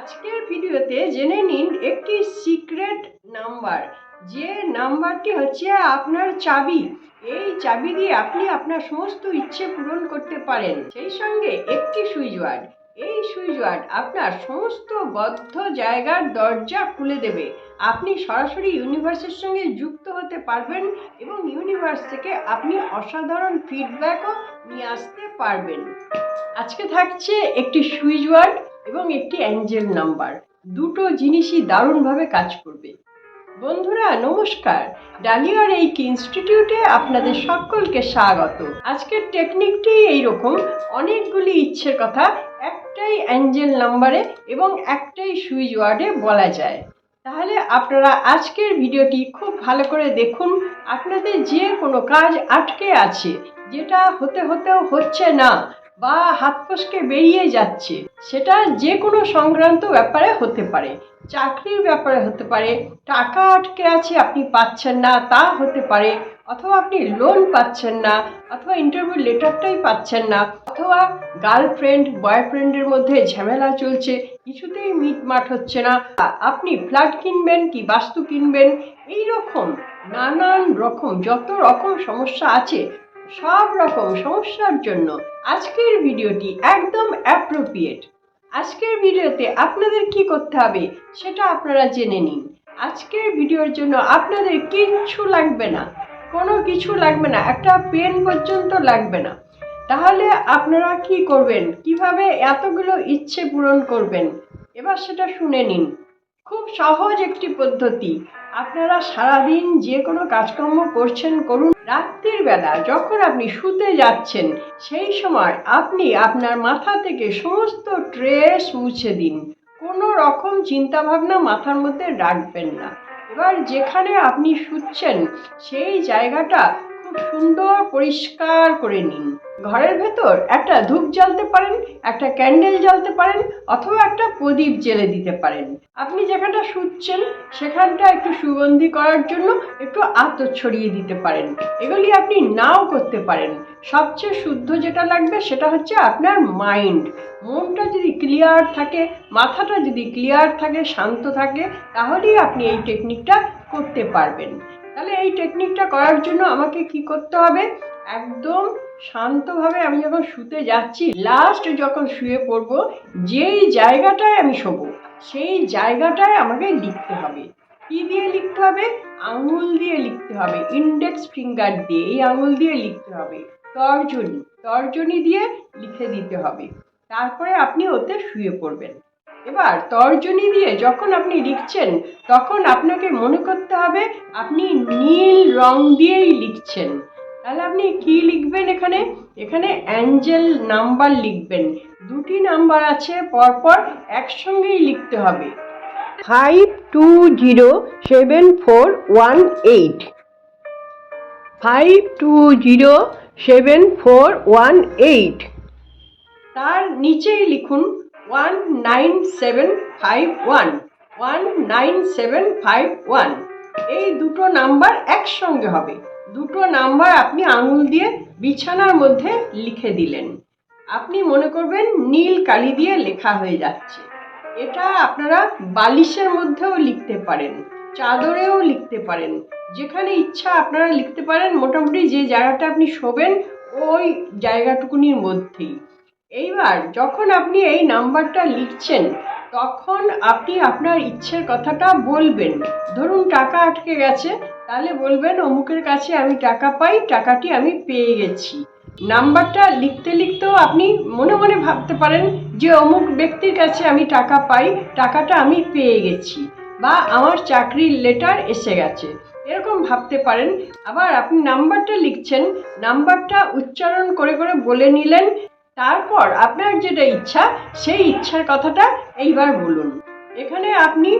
আজকের ভিডিওতে জেনে নিন একটি সিক্রেট নাম্বার, যে নাম্বারটি হচ্ছে আপনার চাবি। এই চাবি দিয়ে আপনি আপনার সমস্ত ইচ্ছে পূরণ করতে পারেন। সেই সঙ্গে একটি সুইচ ওয়ার্ড, এই সুইচ ওয়ার্ড আপনার সমস্ত বদ্ধ জায়গার দরজা খুলে দেবে। আপনি সরাসরি ইউনিভার্সের সঙ্গে যুক্ত হতে পারবেন এবং ইউনিভার্স থেকে আপনি অসাধারণ ফিডব্যাকও নিয়ে আসতে পারবেন। আজকে থাকছে একটি সুইচ ওয়ার্ড এবং একটি অ্যাঞ্জেল নাম্বার। দুটো জিনিসই দারুণভাবে কাজ করবে। বন্ধুরা নমস্কার, ডালিয়া রেইকি ইনস্টিটিউটে আপনাদের সকলকে স্বাগত। আজকের টেকনিকটি এইরকম, অনেকগুলি ইচ্ছের কথা একটাই অ্যাঞ্জেল নাম্বারে এবং একটাই সুইচ ওয়ার্ডে বলা যায়। তাহলে আপনারা আজকের ভিডিওটি খুব ভালো করে দেখুন। আপনাদের যে কোনো কাজ আটকে আছে, যেটা হতেও হচ্ছে না বা হাত ফসকে বেরিয়ে যাচ্ছে, সেটা যে কোনো সংক্রান্ত ব্যাপারে হতে পারে, চাকরির ব্যাপারে হতে পারে, টাকা আটকে আছে আপনি পাচ্ছেন না তা হতে পারে, অথবা আপনি লোন পাচ্ছেন না, অথবা ইন্টারভিউ লেটারটাই পাচ্ছেন না, অথবা গার্লফ্রেন্ড বয়ফ্রেন্ডের মধ্যে ঝামেলা চলছে, কিছুতেই মিটমাট হচ্ছে না, আপনি ফ্ল্যাট কিনবেন কি বাস্তু কিনবেন, এই রকম নানান রকম যত রকম সমস্যা আছে, সব রকম সমস্যার জন্য আজকের ভিডিওটি একদম অ্যাপ্রোপ্রিয়েট। আজকের ভিডিওতে আপনাদের কি করতে হবে সেটা আপনারা জেনে নিন। আজকের ভিডিওর জন্য আপনাদের কিচ্ছু লাগবে না, কোনো কিছু লাগবে না, একটা পেন পর্যন্ত লাগবে না। তাহলে আপনারা কি করবেন, কিভাবে এতগুলো ইচ্ছে পূরণ করবেন, এবার সেটা শুনে নিন। খুব সহজ একটি পদ্ধতি। আপনারা সারাদিন যে কোনো কাজকর্ম করছেন করুন, রাত্রির বেলা যখন আপনি শুতে যাচ্ছেন সেই সময় আপনি আপনার মাথা থেকে সমস্ত স্ট্রেস মুছে দিন। কোনো রকম চিন্তাভাবনা মাথার মধ্যে রাখবেন না। এবার যেখানে আপনি শুচ্ছেন সেই জায়গাটা খুব সুন্দর পরিষ্কার করে নিন। ঘরের ভেতর একটা ধূপ জ্বালতে পারেন, একটা ক্যান্ডেল জ্বালতে পারেন, অথবা একটা প্রদীপ জ্বেলে দিতে পারেন। আপনি যেখানটা শুচ্ছেন সেখানটা একটু সুগন্ধি করার জন্য একটু আতর ছড়িয়ে দিতে পারেন। এগুলি আপনি নাও করতে পারেন। সবচেয়ে শুদ্ধ যেটা লাগবে সেটা হচ্ছে আপনার মাইন্ড। মনটা যদি ক্লিয়ার থাকে, মাথাটা যদি ক্লিয়ার থাকে, শান্ত থাকে, তাহলেই আপনি এই টেকনিকটা করতে পারবেন। তাহলে এই টেকনিকটা করার জন্য আমাকে কি করতে হবে, একদম শান্তভাবে আমি যখন শুতে যাচ্ছি, লাস্ট যখন শুয়ে পড়ব, যেই জায়গাটায় আমি শোবো সেই জায়গাটায় আমাকে লিখতে হবে। কি দিয়ে লিখতে হবে? আঙুল দিয়ে লিখতে হবে, ইন্ডেক্স ফিঙ্গার দিয়ে এই আঙুল দিয়ে লিখতে হবে। তর্জনী দিয়ে লিখে দিতে হবে। তারপরে আপনি ওতে শুয়ে পড়বেন। এবার তর্জনী দিয়ে যখন আপনি লিখছেন তখন আপনাকে মনে করতে হবে আপনি নীল রং দিয়েই লিখছেন। তাহলে আপনি কি লিখবেন? এখানে অ্যাঞ্জেল নাম্বার লিখবেন। দুটি নাম্বার আছে পরপর, একসঙ্গেই লিখতে হবে। 520741 520741। তার নিচেই লিখুন 19751। এই দুটো নাম্বার একসঙ্গে হবে। দুটো নাম্বার আপনি আঙুল দিয়ে বিছানার মধ্যে লিখে দিলেন। আপনি মনে করবেন নীল কালি দিয়ে লেখা হয়ে যাচ্ছে। এটা আপনারা বালিশের মধ্যেও লিখতে পারেন, চাদরেও লিখতে পারেন, যেখানে ইচ্ছা আপনারা লিখতে পারেন। মোটামুটি যে জায়গাটা আপনি শোবেন ওই জায়গাটুকুনির মধ্যেই। এইবার যখন আপনি এই নাম্বারটা লিখছেন তখন আপনি আপনার ইচ্ছের কথাটা বলবেন। ধরুন টাকা আটকে গেছে, তাহলে বলবেন অমুকের কাছে আমি টাকা পাই, টাকাটি আমি পেয়ে গেছি। নাম্বারটা লিখতে লিখতেও আপনি মনে মনে ভাবতে পারেন যে অমুক ব্যক্তির কাছে আমি টাকা পাই, টাকাটা আমি পেয়ে গেছি, বা আমার চাকরির লেটার এসে গেছে, এরকম ভাবতে পারেন। আবার আপনি নাম্বারটা লিখছেন, নাম্বারটা উচ্চারণ করে করে বলে নিলেন। তারপর আপনার যেটা ইচ্ছা সেই ইচ্ছার কথাটা এইবার বলুন। এখানে আপনি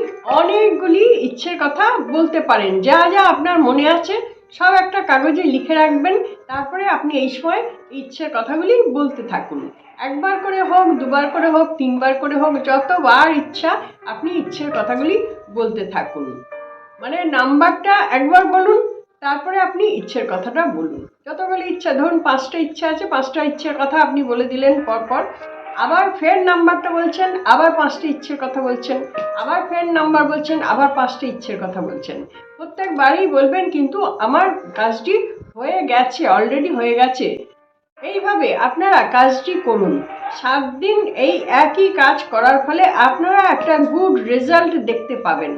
অনেকগুলি ইচ্ছের কথা বলতে পারেন, যা যা আপনার মনে আছে সব একটা কাগজে লিখে রাখবেন। তারপরে আপনি এই সময় ইচ্ছের কথাগুলি বলতে থাকুন। একবার করে হোক, দুবার করে হোক, তিনবার করে হোক, যতবার ইচ্ছা আপনি ইচ্ছের কথাগুলি বলতে থাকুন। মানে নাম্বারটা একবার বলুন, তারপরে আপনি ইচ্ছের কথাটা বলুন। যতগুলো ইচ্ছা, ধরুন 5টা ইচ্ছা আছে, 5টা ইচ্ছের কথা আপনি বলে দিলেন পরপর। আবার ফের নাম্বারটা বলছেন, আবার 5টা ইচ্ছের কথা বলছেন, আবার ফের নাম্বার বলছেন, আবার 5টা ইচ্ছের কথা বলছেন। প্রত্যেকবারই বলবেন কিন্তু আমার কাজটি হয়ে গেছে, অলরেডি হয়ে গেছে। এইভাবে আপনারা কাজটি করুন। 7 দিন এই একই কাজ করার ফলে আপনারা একটা গুড রেজাল্ট দেখতে পাবেন।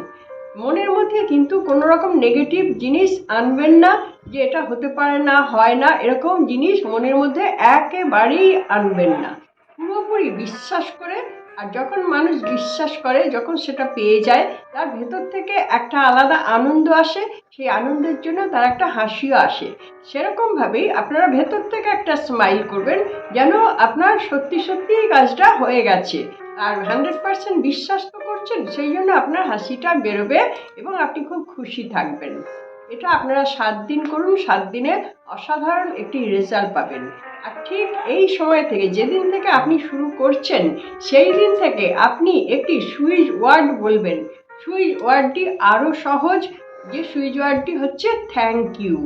মনের মধ্যে কিন্তু কোনো রকম নেগেটিভ জিনিস আনবেন না, যে এটা হতে পারে না, হয় না, এরকম জিনিস মনের মধ্যে একেবারেই আনবেন না। পুরোপুরি বিশ্বাস করে, আর যখন মানুষ বিশ্বাস করে, যখন সেটা পেয়ে যায়, তার ভেতর থেকে একটা আলাদা আনন্দ আসে, সেই আনন্দের জন্য তার একটা হাসিও আসে। সেরকমভাবেই আপনারা ভেতর থেকে একটা স্মাইল করবেন, যেন আপনার সত্যি সত্যিই কাজটা হয়ে গেছে। আর 100% বিশ্বাস তো করছেন, সেই জন্য আপনার হাসিটা বেরোবে এবং আপনি খুব খুশি থাকবেন। এটা আপনারা 7 দিন করুন, 7 দিনে অসাধারণ একটি রেজাল্ট পাবেন। আর ঠিক এই সময় থেকে, যেদিন থেকে আপনি শুরু করছেন, সেই দিন থেকে আপনি একটি সুইচ ওয়ার্ড বলবেন। সুইচ ওয়ার্ডটি আরও সহজ, যে সুইচ ওয়ার্ডটি হচ্ছে থ্যাংক ইউ।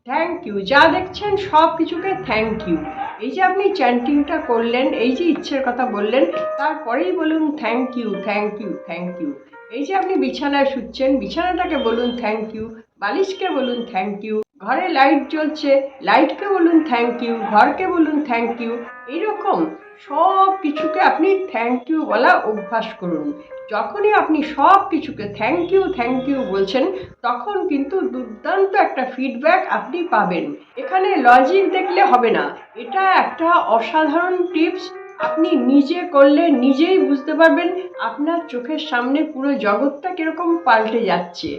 থ্যাংক ইউ, যা দেখছেন সব কিছুকে থ্যাংক ইউ। এই যে আপনি চ্যান্টিংটা করলেন, এই যে ইচ্ছের কথা বললেন, তারপরেই বলুন thank you, thank you, thank you. এই যে আপনি বিছানায় শুচ্ছেন, বিছানাটাকে বলুন থ্যাংক ইউ, বালিশকে বলুন থ্যাংক ইউ, ঘরে লাইট জ্বলছে, লাইটকে বলুন থ্যাংক ইউ, ঘরকে বলুন থ্যাংক ইউ। এইরকম সব কিছুকে আপনি থ্যাংক ইউ বলা অভ্যাস করুন। যখনই আপনি সব কিছুকে থ্যাংক ইউ বলছেন, তখন কিন্তু দুর্দান্ত একটা ফিডব্যাক আপনি পাবেন। এখানে লজিক দেখলে হবে না, এটা একটা অসাধারণ টিপস। আপনি নিজে করলে নিজেই বুঝতে পারবেন আপনার চোখের সামনে পুরো জগৎটা কিরকম পাল্টে যাচ্ছে।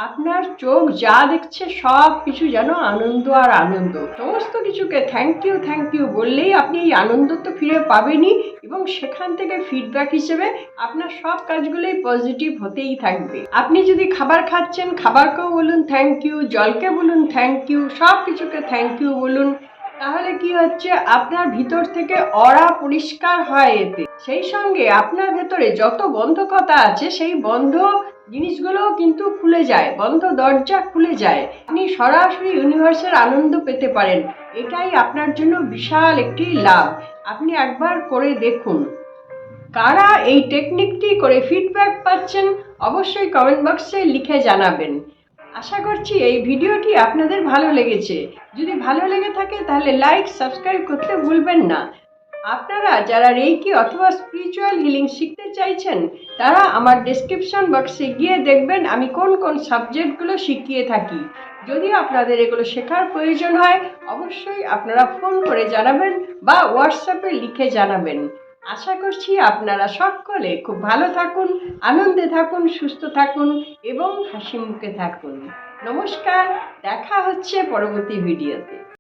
আপনার চোখ যা দেখছে সব কিছু যেন আনন্দ আর আনন্দ। সমস্ত কিছুকে থ্যাংক ইউ বললেই আপনি এই আনন্দ তো ফিরে পাবেনই, এবং সেখান থেকে ফিডব্যাক হিসেবে আপনার সব কাজগুলোই পজিটিভ হতেই থাকবে। আপনি যদি খাবার খাচ্ছেন, খাবারকেও বলুন থ্যাংক ইউ, জলকে বলুন থ্যাংক ইউ, সব কিছুকে থ্যাংক ইউ বলুন। তাহলে কি হচ্ছে, আপনার ভিতর থেকে অরা পরিষ্কার হয় এতে। সেই সঙ্গে আপনার ভেতরে যত বন্ধ কথা আছে, সেই বন্ধ জিনিসগুলোও কিন্তু খুলে যায়, বন্ধ দরজা খুলে যায়। আপনি সরাসরি ইউনিভার্সের আনন্দ পেতে পারেন। এটাই আপনার জন্য বিশাল একটি লাভ। আপনি একবার করে দেখুন। কারা এই টেকনিকটি করে ফিডব্যাক পাচ্ছেন, অবশ্যই কমেন্ট বক্সে লিখে জানাবেন। আশা করছি এই ভিডিওটি আপনাদের ভালো লেগেছে। যদি ভালো লেগে থাকে তাহলে লাইক, সাবস্ক্রাইব করতে ভুলবেন না। আপনারা যারা রেইকি অথবা স্পিরিচুয়াল হিলিং শিখতে চাইছেন, তারা আমার ডেসক্রিপশন বক্সে গিয়ে দেখবেন আমি কোন কোন সাবজেক্টগুলো শিখিয়ে থাকি। যদি আপনাদের এগুলো শেখার প্রয়োজন হয়, অবশ্যই আপনারা ফোন করে জানাবেন বা হোয়াটসঅ্যাপে লিখে জানাবেন। আশা করছি আপনারা সকলে খুব ভালো থাকুন, আনন্দে থাকুন, সুস্থ থাকুন এবং হাসি মুখে থাকুন। নমস্কার, দেখা হচ্ছে পরবর্তী ভিডিওতে।